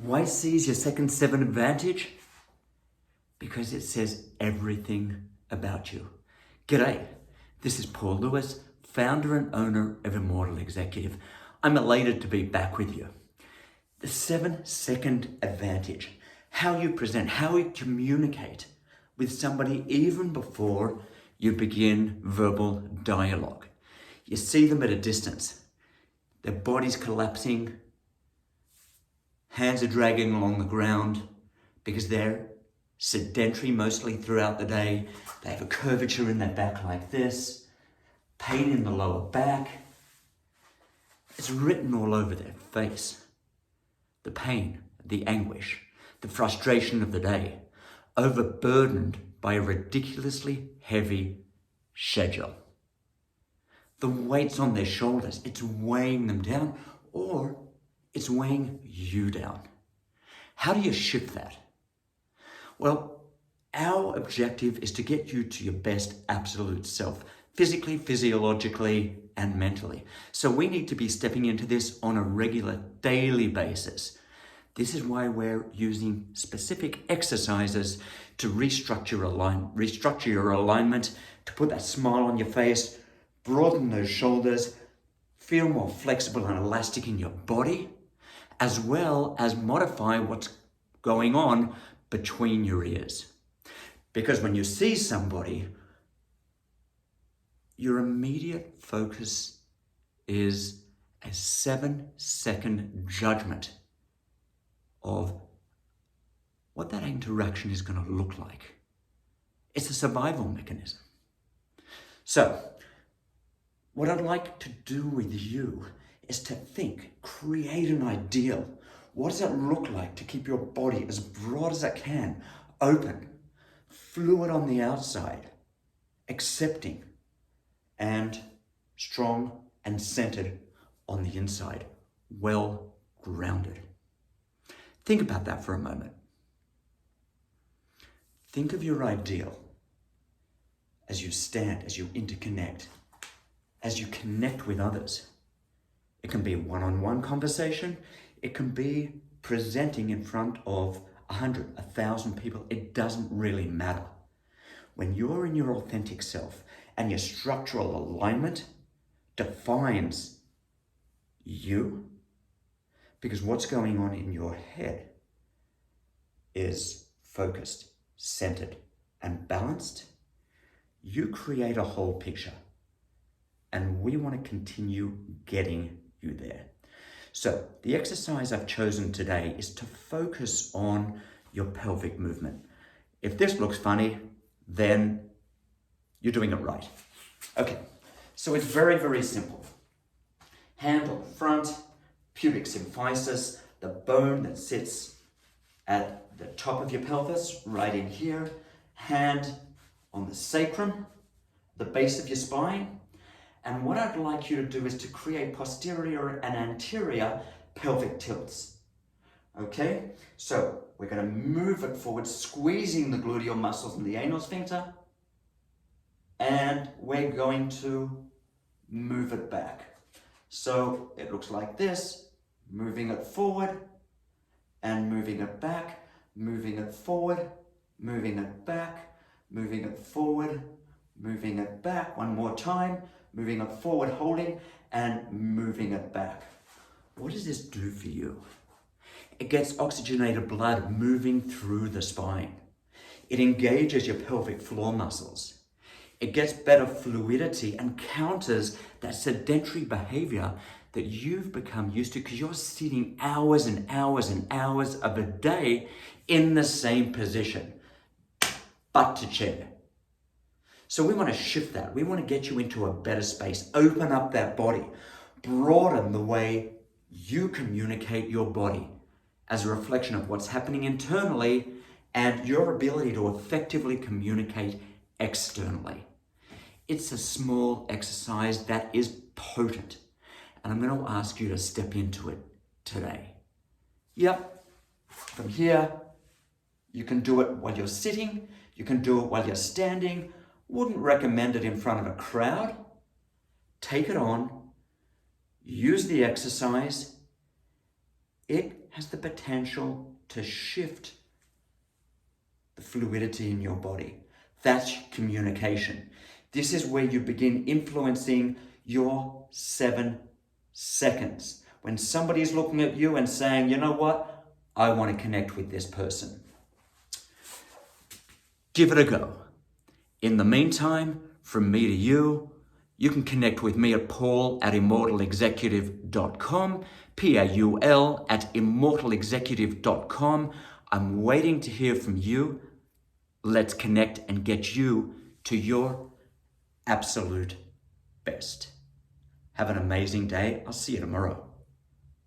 Why seize your second 7 advantage? Because it says everything about you. G'day, this is Paul Lewis, founder and owner of Immortal Executive. I'm elated to be back with you. The 7-second advantage, how you present, how you communicate with somebody even before you begin verbal dialogue. You see them at a distance, their body's collapsing, hands are dragging along the ground because they're sedentary mostly throughout the day. They have a curvature in their back like this, pain in the lower back. It's written all over their face. The pain, the anguish, the frustration of the day, overburdened by a ridiculously heavy schedule. The weight's on their shoulders, it's weighing them down, or it's weighing you down. How do you shift that? Well, our objective is to get you to your best absolute self, physically, physiologically, and mentally. So we need to be stepping into this on a regular, daily basis. This is why we're using specific exercises to restructure your alignment, to put that smile on your face, broaden those shoulders, feel more flexible and elastic in your body, as well as modify what's going on between your ears. Because when you see somebody, your immediate focus is a 7-second judgment of what that interaction is going to look like. It's a survival mechanism. So, what I'd like to do with you is to think, create an ideal. What does it look like to keep your body as broad as it can, open, fluid on the outside, accepting, and strong and centered on the inside, well grounded. Think about that for a moment. Think of your ideal as you stand, as you interconnect, as you connect with others. It can be a one-on-one conversation. It can be presenting in front of 100, 1,000 people. It doesn't really matter. When you're in your authentic self and your structural alignment defines you, because what's going on in your head is focused, centered, and balanced, you create a whole picture. And we want to continue getting you there. So the exercise I've chosen today is to focus on your pelvic movement. If this looks funny, then you're doing it right. Okay, so it's very, very simple. Hand on the front, pubic symphysis, the bone that sits at the top of your pelvis, right in here. Hand on the sacrum, the base of your spine. And what I'd like you to do is to create posterior and anterior pelvic tilts. Okay? So we're going to move it forward, squeezing the gluteal muscles and the anal sphincter. And we're going to move it back. So it looks like this, moving it forward and moving it back, moving it forward, moving it back, moving it forward, moving it back. One more time. Moving it forward, holding, and moving it back. What does this do for you? It gets oxygenated blood moving through the spine. It engages your pelvic floor muscles. It gets better fluidity and counters that sedentary behavior that you've become used to because you're sitting hours and hours and hours of a day in the same position, butt to chair. So we want to shift that. We want to get you into a better space, open up that body, broaden the way you communicate your body as a reflection of what's happening internally and your ability to effectively communicate externally. It's a small exercise that is potent, and I'm going to ask you to step into it today. Yep, from here, you can do it while you're sitting, you can do it while you're standing. Wouldn't recommend it in front of a crowd. Take it on, use the exercise. It has the potential to shift the fluidity in your body. That's communication. This is where you begin influencing your 7 seconds. When somebody's looking at you and saying, you know what, I want to connect with this person. Give it a go. In the meantime, from me to you, you can connect with me at paul@immortalexecutive.com, paul@immortalexecutive.com. I'm waiting to hear from you. Let's connect and get you to your absolute best. Have an amazing day. I'll see you tomorrow.